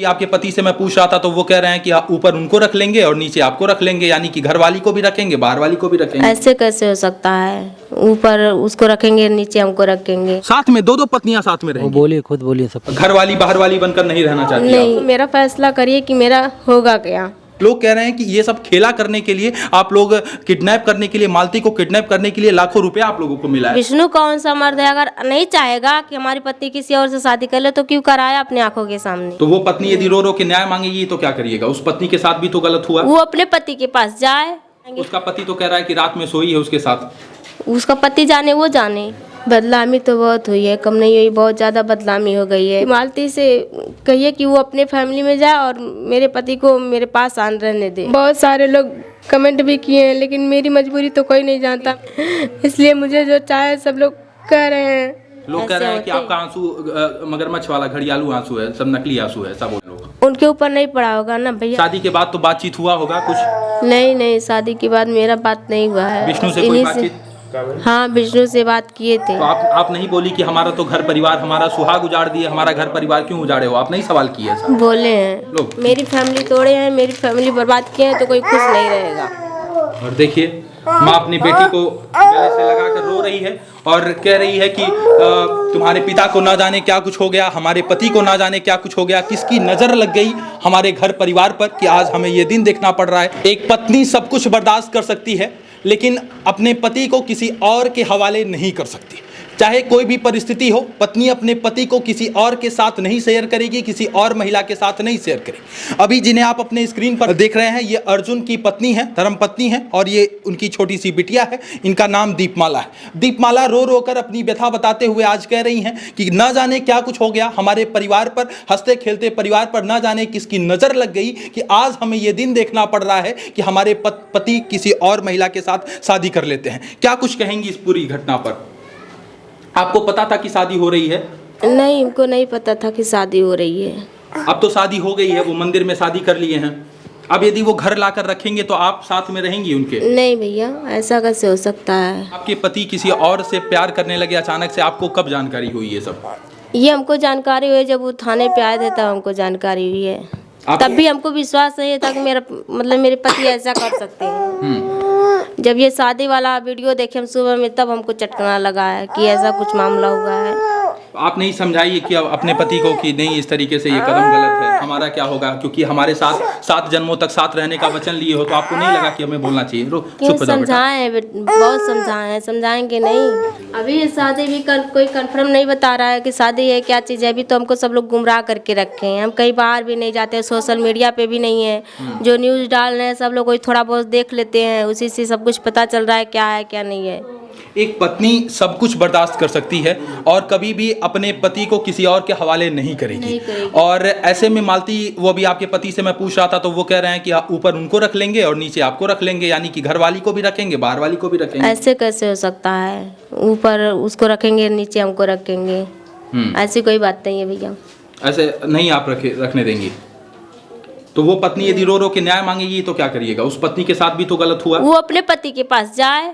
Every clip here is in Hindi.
आपके पति से मैं पूछ रहा था तो वो कह रहे हैं कि आप ऊपर उनको रख लेंगे और नीचे आपको रख लेंगे, यानी कि घर वाली को भी रखेंगे बाहर वाली को भी रखेंगे। ऐसे कैसे हो सकता है? ऊपर उसको रखेंगे, नीचे हमको रखेंगे। साथ में दो पत्नियां साथ में रहेंगी? बोलिए, खुद बोलिए। सब घर वाली बाहर वाली बनकर नहीं रहना चाहती? नहीं, मेरा फैसला करिए कि मेरा होगा क्या। लोग कह रहे हैं कि ये सब खेला करने के लिए, आप लोग किडनैप करने के लिए, मालती को किडनैप करने के लिए लाखों रुपया आप लोगों को मिला है। विष्णु कौन सा मर्द है, अगर नहीं चाहेगा कि हमारी पत्नी किसी और से शादी कर ले तो क्यों कराया अपने आंखों के सामने? तो वो पत्नी यदि रो रो के न्याय मांगेगी तो क्या करिएगा? उस पत्नी के साथ भी तो गलत हुआ। वो अपने पति के पास जाए। उसका पति तो कह रहा है कि रात में सोई है उसके साथ। उसका पति जाने, वो जाने। बदनामी तो बहुत हुई है, कम नहीं हुई, बहुत ज़्यादा बदनामी हो गई है। मालती से कहिए कि वो अपने फैमिली में जाए और मेरे पति को मेरे पास आन रहने दे। बहुत सारे लोग कमेंट भी किए हैं, लेकिन मेरी मजबूरी तो कोई नहीं जानता, इसलिए मुझे जो चाहे सब लोग कह रहे हैं। लोग कह रहे हैं कि आपका आंसू मगरमच्छ वाला घड़ियालू आंसू है, सब नकली आंसू है, सब लोग। उनके ऊपर नहीं पड़ा होगा ना भैया। शादी के बाद तो बातचीत हुआ होगा कुछ? नहीं, शादी के बाद मेरा बात नहीं हुआ है। विष्णु से कोई बातचीत? हाँ, विष्णु से बात किए थे। तो आप नहीं बोली कि हमारा तो घर परिवार, हमारा सुहाग उजाड़ दिए, हमारा घर परिवार क्यों उजाड़े हो? आप नहीं सवाल किए? बोले हैं लोग मेरी फैमिली तोड़े हैं, मेरी फैमिली बर्बाद किए हैं, तो कोई खुश नहीं रहेगा। और देखिए, माँ अपनी बेटी को गले से लगाकर रो रही है और कह रही है कि तुम्हारे पिता को ना जाने क्या कुछ हो गया, हमारे पति को ना जाने क्या कुछ हो गया, किसकी नजर लग गई हमारे घर परिवार पर कि आज हमें ये दिन देखना पड़ रहा है। एक पत्नी सब कुछ बर्दाश्त कर सकती है, लेकिन अपने पति को किसी और के हवाले नहीं कर सकती। चाहे कोई भी परिस्थिति हो, पत्नी अपने पति को किसी और के साथ नहीं शेयर करेगी, किसी और महिला के साथ नहीं शेयर करेगी। अभी जिन्हें आप अपने स्क्रीन पर देख रहे हैं, ये अर्जुन की पत्नी है, धर्मपत्नी है, और ये उनकी छोटी सी बिटिया है। इनका नाम दीपमाला है। दीपमाला रो रो कर अपनी व्यथा बताते हुए आज कह रही हैं कि न जाने क्या कुछ हो गया हमारे परिवार पर, हंसते खेलते परिवार पर न जाने किसकी नज़र लग गई कि आज हमें ये दिन देखना पड़ रहा है कि हमारे पति किसी और महिला के साथ शादी कर लेते हैं। क्या कुछ कहेंगी इस पूरी घटना पर? आपको पता था कि शादी हो रही है? नहीं, हमको नहीं पता था कि शादी हो रही है। अब तो शादी हो गई है, वो मंदिर में शादी कर लिए हैं। अब यदि वो घर लाकर रखेंगे तो आप साथ में रहेंगी उनके? नहीं भैया, ऐसा कैसे हो सकता है? आपके पति किसी और से प्यार करने लगे अचानक से, आपको कब जानकारी हुई ये सब? ये हमको जानकारी हुई जब वो थाने पे आए थे, तब हमको जानकारी हुई है। तब भी हमको विश्वास नहीं था कि मेरे पति ऐसा कर सकते हैं। जब ये शादी वाला वीडियो देखे हम सुबह में, तब हमको चटकना लगा है कि ऐसा कुछ मामला हुआ है। आप नहीं समझाइए कि अपने पति को कि नहीं, इस तरीके से ये कदम गलत है, हमारा क्या होगा, क्योंकि हमारे साथ 7 जन्मों तक साथ रहने का वचन लिए हो, तो आपको नहीं लगा कि हमें बोलना चाहिए? क्यों समझाएं, बहुत समझाएं, समझाएंगे नहीं। अभी ये शादी भी कोई कंफर्म नहीं बता रहा है कि शादी है क्या चीज़ है। अभी तो हमको सब लोग गुमराह करके रखे हैं। हम कहीं बाहर भी नहीं जाते, सोशल मीडिया पे भी नहीं है। जो न्यूज़ डाल रहे हैं सब लोग वही थोड़ा बहुत देख लेते हैं, उसी से सब कुछ पता चल रहा है क्या नहीं है। एक पत्नी सब कुछ बर्दाश्त कर सकती है और कभी भी अपने पति को किसी और के हवाले नहीं करेगी। और ऐसे में मालती, वो भी आपके पति से मैं पूछ रहा था तो वो कह रहे हैं कि ऊपर उनको रख लेंगे और नीचे आपको रख लेंगे, यानी कि घर वाली को भी रखेंगे बाहर वाली को भी रखेंगे। ऐसे कैसे हो सकता है? ऊपर उसको रखेंगे, नीचे हमको रखेंगे। ऐसी कोई बात नहीं है भैया। ऐसे नहीं आप रखने देंगी? तो वो पत्नी यदि रो रो के न्याय मांगेगी तो क्या करिएगा? उस पत्नी के साथ भी तो गलत हुआ। वो अपने पति के पास जाए।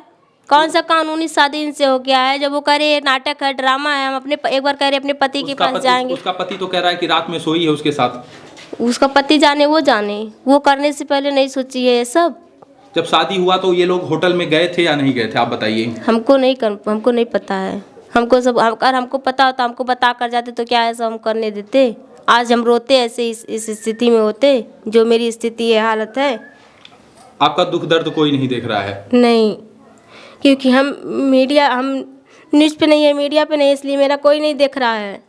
कौन सा कानूनी शादी इनसे हो गया है? जब वो कह रहे नाटक है, ड्रामा है, हम एक बार कह रहे अपने पति के पास जाएंगे। उसका पति तो कह रहा है कि रात में सोई है उसके साथ। उसका पति जाने, वो जाने। वो करने से पहले नहीं सोची है ये सब। जब शादी हुआ तो ये लोग होटल में गए थे या नहीं गए थे, आप बताइए। हमको नहीं पता है। हमको सब, अगर हमको पता होता हमको बता कर जाते तो क्या ऐसा हम करने देते? आज हम रोते ऐसे इस स्थिति में होते जो मेरी स्थिति है, हालत है। आपका दुख दर्द कोई नहीं देख रहा है? नहीं, क्योंकि हम न्यूज़ पे नहीं है, मीडिया पे नहीं, इसलिए मेरा कोई नहीं देख रहा है।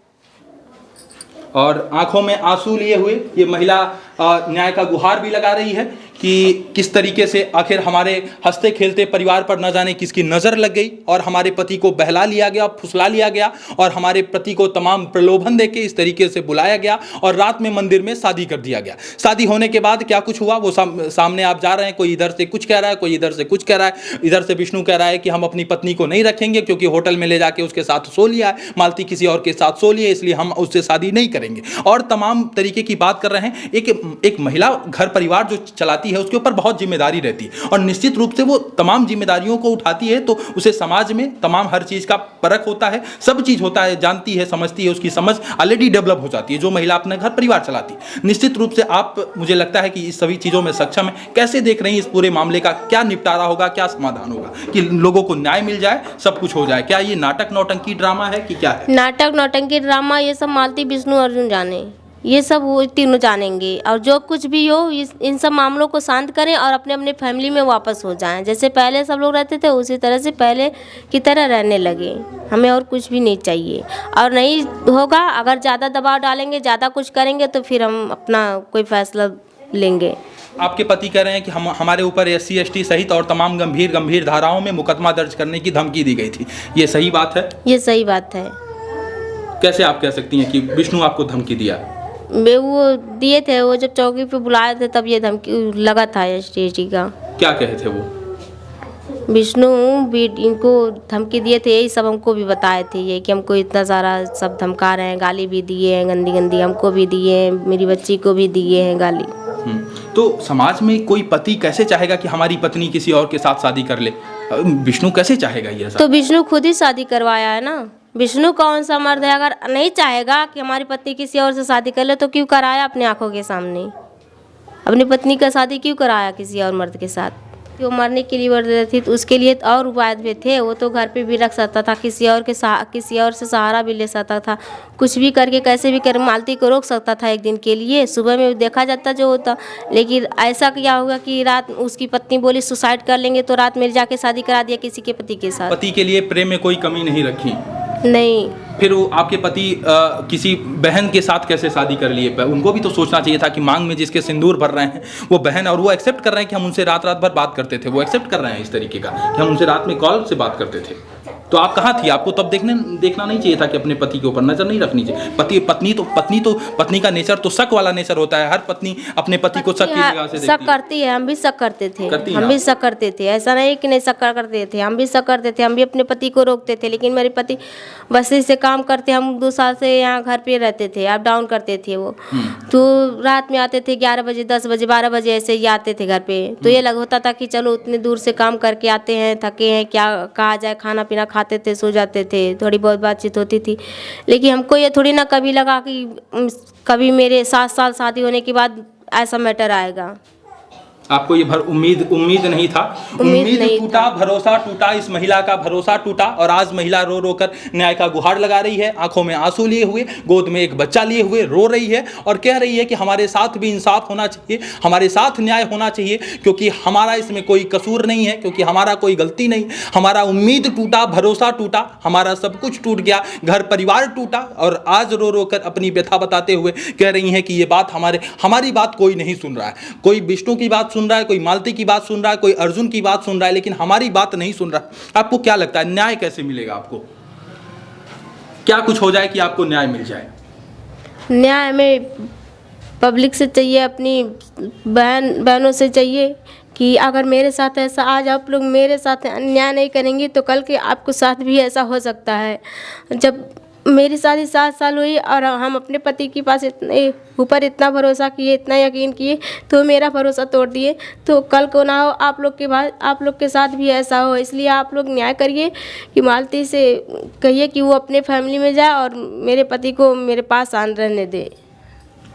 और आंखों में आंसू लिए हुए ये महिला न्याय का गुहार भी लगा रही है कि किस तरीके से आखिर हमारे हंसते खेलते परिवार पर न जाने किसकी नज़र लग गई और हमारे पति को बहला लिया गया, फुसला लिया गया और हमारे पति को तमाम प्रलोभन देके इस तरीके से बुलाया गया और रात में मंदिर में शादी कर दिया गया। शादी होने के बाद क्या कुछ हुआ वो सामने आप जा रहे हैं। कोई इधर से कुछ कह रहा है, कोई इधर से कुछ कह रहा है। इधर से विष्णु कह रहा है कि हम अपनी पत्नी को नहीं रखेंगे क्योंकि होटल में ले जाके उसके साथ सो लिया है, मालती किसी और के साथ सो लिया, इसलिए हम उससे शादी नहीं करेंगे और तमाम तरीके की बात कर रहे हैं। एक एक महिला घर परिवार जो चलाती है उसके ऊपर बहुत जिम्मेदारी रहती है और निश्चित रूप से वो तमाम जिम्मेदारियों को उठाती है, तो उसे समाज में तमाम हर चीज़ का परख होता है, सब चीज़ होता है, जानती है, समझती है, उसकी समझ ऑलरेडी डेवलप हो जाती है जो महिला अपना घर परिवार चलाती है। निश्चित रूप से आप, मुझे लगता है कि इस सभी चीज़ों में सक्षम है। कैसे देख रही हैं इस पूरे मामले का, क्या निपटारा होगा, क्या समाधान होगा कि लोगों को न्याय मिल जाए, सब कुछ हो जाए? क्या ये नाटक नौटंकी ड्रामा है कि क्या है? नाटक नौटंकी ड्रामा ये सब मालती, विष्णु, अर्जुन जाने, ये सब वो तीनों जानेंगे। और जो कुछ भी हो इन सब मामलों को शांत करें और अपने अपने फैमिली में वापस हो जाएं। जैसे पहले सब लोग रहते थे उसी तरह से पहले की तरह रहने लगे। हमें और कुछ भी नहीं चाहिए। और नहीं होगा, अगर ज़्यादा दबाव डालेंगे, ज़्यादा कुछ करेंगे तो फिर हम अपना कोई फैसला लेंगे। आपके पति कह रहे हैं कि हमारे ऊपर SC ST सहित और तमाम गंभीर धाराओं में मुकदमा दर्ज करने की धमकी दी गई थी, ये सही बात है? ये सही बात है। कैसे आप कह सकती हैं कि विष्णु आपको धमकी दिया? वो दिए थे, वो जब चौकी पे बुलाए थे तब ये धमकी लगा था ST ST का। क्या कहे थे वो? विष्णु भी इनको धमकी दिए थे, यही सब हमको भी बताए थे, ये कि हमको इतना सारा सब धमका रहे हैं, गाली भी दिए हैं, गंदी गंदी हमको भी दिए हैं, मेरी बच्ची को भी दिए हैं गाली। तो समाज में कोई पति कैसे चाहेगा कि हमारी पत्नी किसी और के साथ शादी कर ले? विष्णु कैसे चाहेगा ये सब? तो विष्णु खुद ही शादी करवाया है ना। विष्णु कौन सा मर्द है, अगर नहीं चाहेगा कि हमारी पत्नी किसी और से शादी कर ले तो क्यों कराया अपनी आंखों के सामने? अपनी पत्नी का शादी क्यों कराया किसी और मर्द के साथ? वो मरने के लिए वर्द थी तो उसके लिए और उपाय भी थे। वो तो घर पे भी रख सकता था, किसी और से सहारा भी ले सकता था, कुछ भी करके कैसे भी कर मालती को रोक सकता था एक दिन के लिए। सुबह में देखा जाता जो होता, लेकिन ऐसा क्या होगा कि रात उसकी पत्नी बोली सुसाइड कर लेंगे तो रात में जाके शादी करा दिया किसी के पति के साथ। पति के लिए प्रेम में कोई कमी नहीं रखी? नहीं। फिर वो आपके पति किसी बहन के साथ कैसे शादी कर लिए? उनको भी तो सोचना चाहिए था कि मांग में जिसके सिंदूर भर रहे हैं वो बहन, और वो एक्सेप्ट कर रहे हैं कि हम उनसे रात भर बात करते थे, वो एक्सेप्ट कर रहे हैं इस तरीके का कि हम उनसे रात में कॉल से बात करते थे। तो आप कहाँ थी? आपको तब देखना नहीं चाहिए था कि अपने पति के ऊपर नजर नहीं रखनी चाहिए। पत्नी का नेचर तो शक वाला नेचर होता है। हर पत्नी अपने पति को शक की निगाह से देखती है। शक करती है, हम भी शक करते थे, हम भी शक करते थे। ऐसा नहीं कि नहीं शक करते थे, हम भी शक करते थे, हम भी अपने पति को रोकते थे। लेकिन मेरे पति बस से काम करते, हम 2 साल से यहाँ घर पे रहते थे, अप डाउन करते थे वो। तो रात में आते थे 11 बजे, 10 बजे, 12 बजे ऐसे ही आते थे घर पे। तो ये होता था कि चलो उतने दूर से काम करके आते हैं, थके हैं, क्या कहा जाए, खाना पीना खाते थे, सो जाते थे, थोड़ी बहुत बातचीत होती थी। लेकिन हमको ये थोड़ी ना कभी लगा कि कभी मेरे 7 साल शादी होने के बाद ऐसा मैटर आएगा। आपको ये उम्मीद नहीं था? उम्मीद टूटा, भरोसा टूटा, इस महिला का भरोसा टूटा और आज महिला रो रो कर न्याय का गुहार लगा रही है, आंखों में आंसू लिए हुए, गोद में एक बच्चा लिए हुए रो रही है और कह रही है कि हमारे साथ भी इंसाफ होना चाहिए, हमारे साथ न्याय होना चाहिए, क्योंकि हमारा इसमें कोई कसूर नहीं है, क्योंकि हमारा कोई गलती नहीं। हमारा उम्मीद टूटा, भरोसा टूटा, हमारा सब कुछ टूट गया, घर परिवार टूटा और आज रो रो कर अपनी व्यथा बताते हुए कह रही हैं कि ये बात हमारी बात कोई नहीं सुन रहा है। कोई विष्णु की बात सुन रहा है, कोई मालती की बात सुन रहा है, कोई अर्जुन की बात सुन रहा है, लेकिन हमारी बात नहीं सुन रहा। आपको क्या लगता है न्याय कैसे मिलेगा? आपको क्या कुछ हो जाए कि आपको न्याय मिल जाए? न्याय हमें पब्लिक से चाहिए, अपनी बहनों से चाहिए कि अगर मेरे साथ ऐसा, आज आप लोग मेरे साथ अन्याय नहीं करेंगे तो कल के आपको साथ भी ऐसा हो सकता है। जब मेरी शादी 7 साल हुई और हम अपने पति के पास ऊपर इतना भरोसा किए, इतना यकीन किए, तो मेरा भरोसा तोड़ दिए, तो कल को ना हो आप लोग के साथ भी ऐसा हो। इसलिए आप लोग न्याय करिए कि मालती से कहिए कि वो अपने फैमिली में जाए और मेरे पति को मेरे पास आन रहने दे।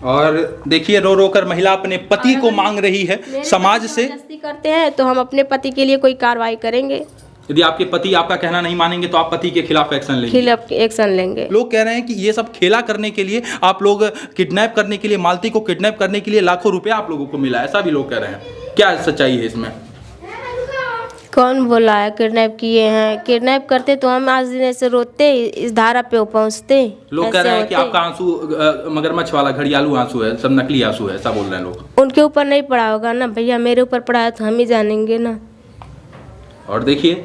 और देखिए रो रो कर महिला अपने पति को मांग रही है समाज से। जबरदस्ती करते हैं तो हम अपने पति के लिए कोई कार्रवाई करेंगे। यदि आपके पति आपका कहना नहीं मानेंगे तो आप पति के खिलाफ एक्शन लेंगे। लोग कह रहे हैं कि ये सब खेला करने के लिए, आप लोग किडनैप करने के लिए, मालती को किडनैप करने के लिए लाखों रुपया आप लोगों को मिला, ऐसा भी लोग कह रहे हैं। क्या सच्चाई है इसमें? कौन बोला है किडनैप किए हैं? किडनैप करते तो हम आज दिन ऐसे रोते, इस धारा पे पहुंचते। लोग कह रहे हैं कि आपका आंसू मगरमच्छ वाला घड़ियालू आंसू है, सब नकली आंसू है, ऐसा बोल रहे हैं लोग। उनके ऊपर नहीं पड़ा होगा ना भैया, मेरे ऊपर पड़ा है तो हम ही जानेंगे ना। और देखिए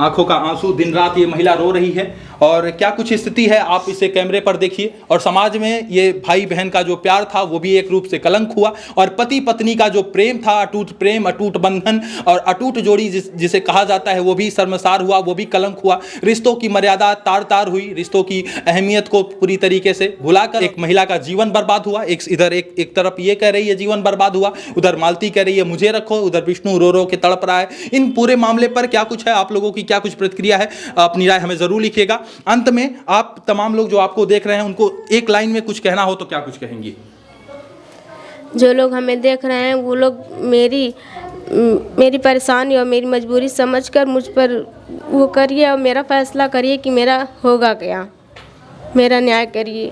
आंखों का आंसू, दिन रात ये महिला रो रही है और क्या कुछ स्थिति है आप इसे कैमरे पर देखिए। और समाज में ये भाई बहन का जो प्यार था वो भी एक रूप से कलंक हुआ, और पति पत्नी का जो प्रेम था, अटूट प्रेम, अटूट बंधन और अटूट जोड़ी जिसे कहा जाता है, वो भी शर्मसार हुआ, वो भी कलंक हुआ। रिश्तों की मर्यादा तार तार हुई, रिश्तों की अहमियत को पूरी तरीके से भुलाकर एक महिला का जीवन बर्बाद हुआ। इधर एक तरफ ये कह रही है जीवन बर्बाद हुआ, उधर मालती कह रही है मुझे रखो, उधर विष्णु रो रो के तड़प रहा है। इन पूरे मामले पर क्या कुछ है, आप लोगों की क्या कुछ प्रतिक्रिया है, अपनी राय हमें जरूर लिखिएगा। अंत में आप तमाम लोग जो आपको देख रहे हैं उनको एक लाइन में कुछ कहना हो तो क्या कुछ कहेंगी? जो लोग हमें देख रहे हैं वो लोग मेरी परेशानी और मेरी मजबूरी समझकर मुझ पर वो करिए और मेरा फैसला करिए कि मेरा होगा क्या, मेरा न्याय करिए।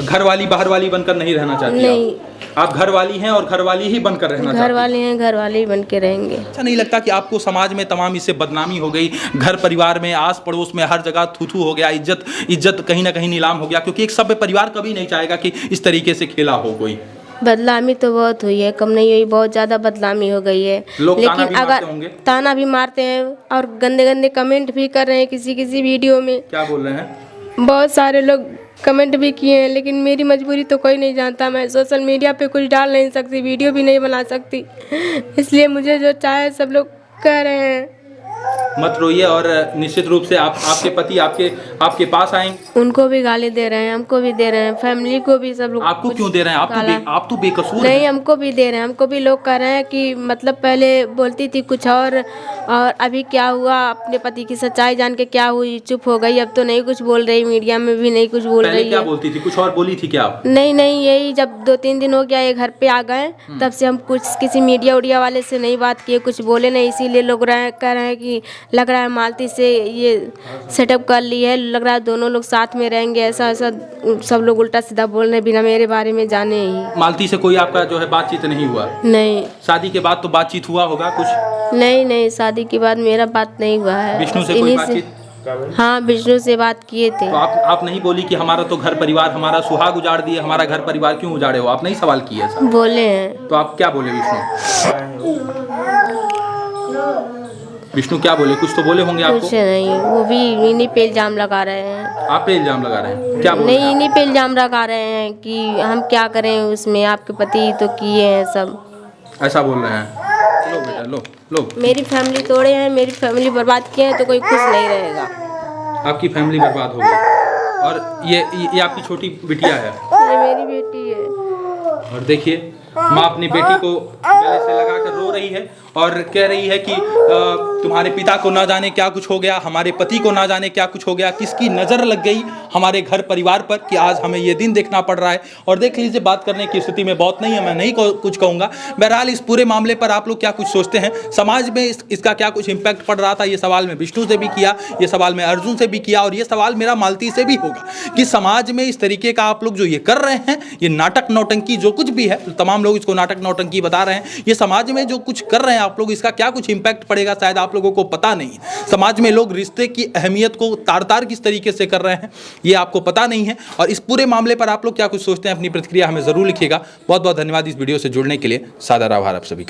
घर वाली बाहर वाली बनकर नहीं रहना चाहती? नहीं, आप घर वाली हैं और घर वाली ही बनकर रहना चाहती? घर वाले हैं, घर वाले ही बन के रहेंगे। अच्छा नहीं लगता कि आपको समाज में तमाम इससे बदनामी हो गई, घर परिवार में, आस पड़ोस में, हर जगह थू थू हो गया, इज्जत कहीं ना कहीं नीलाम हो गया? क्योंकि एक सभ्य परिवार कभी नहीं चाहेगा कि इस तरीके से खेला हो कोई। बदनामी तो बहुत हुई है, कम नहीं हुई, बहुत ज़्यादा बदनामी हो गई है। लोग ताना लेकिन भी मारते अगर होंगे? ताना भी मारते हैं और गंदे गंदे कमेंट भी कर रहे हैं किसी किसी वीडियो में। क्या बोल रहे हैं? बहुत सारे लोग कमेंट भी किए हैं, लेकिन मेरी मजबूरी तो कोई नहीं जानता। मैं सोशल मीडिया पे कुछ डाल नहीं सकती, वीडियो भी नहीं बना सकती, इसलिए मुझे जो चाहे सब लोग कह रहे हैं। मत रोइए, और निश्चित रूप से आपके पति आपके पास आएंगे। उनको भी गाली दे रहे हैं, हमको भी दे रहे हैं, फैमिली को भी, सब लोग। आपको क्यों दे रहे हैं? आप तो बेकसूर नहीं, हैं। हमको भी दे रहे हैं, हमको भी लोग कह रहे हैं कि मतलब पहले बोलती थी कुछ और अभी क्या हुआ, अपने पति की सच्चाई जान के क्या हुई, चुप हो गई, अब तो नहीं कुछ बोल रही, मीडिया में भी नहीं कुछ बोल पहले रही क्या है। बोलती थी? कुछ और बोली थी क्या आप? नहीं, यही जब 2-3 दिन हो गया ये घर पे आ गए, तब से हम कुछ किसी मीडिया उडिया वाले से नहीं बात किए, कुछ बोले नहीं, इसीलिए लोग कह रहे हैं कि लग रहा है मालती से ये सेटअप कर ली है, लग रहा है दोनों लोग साथ में रहेंगे, ऐसा सब लोग उल्टा सीधा बोल रहे हैं बिना मेरे बारे में जाने ही। मालती से कोई आपका जो है बातचीत नहीं हुआ? नहीं। शादी के बाद तो बातचीत हुआ होगा कुछ? नहीं, शादी के बाद मेरा बात नहीं हुआ है। विष्णु से कोई बातचीत? हाँ, विष्णु से बात किए थे। तो आप नहीं बोली कि हमारा तो घर परिवार, हमारा सुहाग उजाड़ दिए, हमारा घर परिवार क्यों उजाड़े हो? आप नहीं सवाल किए ऐसा? बोले हैं। तो आप क्या बोले विष्णु? विष्णु क्या बोले? कुछ तो बोले होंगे आपको? कुछ नहीं, वो भी इन्हीं पे इल्जाम लगा रहे हैं। आप पे इल्जाम लगा रहे हैं? क्या बोल रहे हैं? नहीं, इन्हीं पे इल्जाम लगा रहे हैं कि हम क्या करें उसमें, आपके पति तो किए हैं सब, ऐसा बोल रहे हैं। लो बेटा, लो। मेरी फैमिली तोड़े हैं, मेरी फैमिली बर्बाद किए हैं, तो कोई खुश नहीं रहेगा। आपकी फैमिली बर्बाद हो गई। और ये आपकी छोटी बिटिया है? ये मेरी बेटी है। और देखिए, माँ अपनी बेटी को गले से लगाकर रो रही है और कह रही है कि तुम्हारे पिता को ना जाने क्या कुछ हो गया, हमारे पति को ना जाने क्या कुछ हो गया, किसकी नज़र लग गई हमारे घर परिवार पर कि आज हमें ये दिन देखना पड़ रहा है। और देख लीजिए, बात करने की स्थिति में बहुत नहीं है, मैं नहीं कुछ कहूँगा। बहरहाल इस पूरे मामले पर आप लोग क्या कुछ सोचते हैं? समाज में इसका क्या कुछ इम्पैक्ट पड़ रहा था? ये सवाल मैं विष्णु से भी किया, ये सवाल मैं अर्जुन से भी किया, और ये सवाल मेरा मालती से भी होगा कि समाज में इस तरीके का आप लोग जो ये कर रहे हैं, ये नाटक नौटंकी जो कुछ भी है, तमाम लोग इसको नाटक नौटंकी बता रहे हैं, ये समाज में जो कुछ कर रहे हैं आप लोग, इसका क्या कुछ इम्पैक्ट पड़ेगा शायद आप लोगों को पता नहीं। समाज में लोग रिश्ते की अहमियत को तार तार किस तरीके से कर रहे हैं ये आपको पता नहीं है। और इस पूरे मामले पर आप लोग क्या कुछ सोचते हैं, अपनी प्रतिक्रिया हमें जरूर लिखिएगा। बहुत बहुत धन्यवाद इस वीडियो से जुड़ने के लिए। सादर आभार आप सभी का।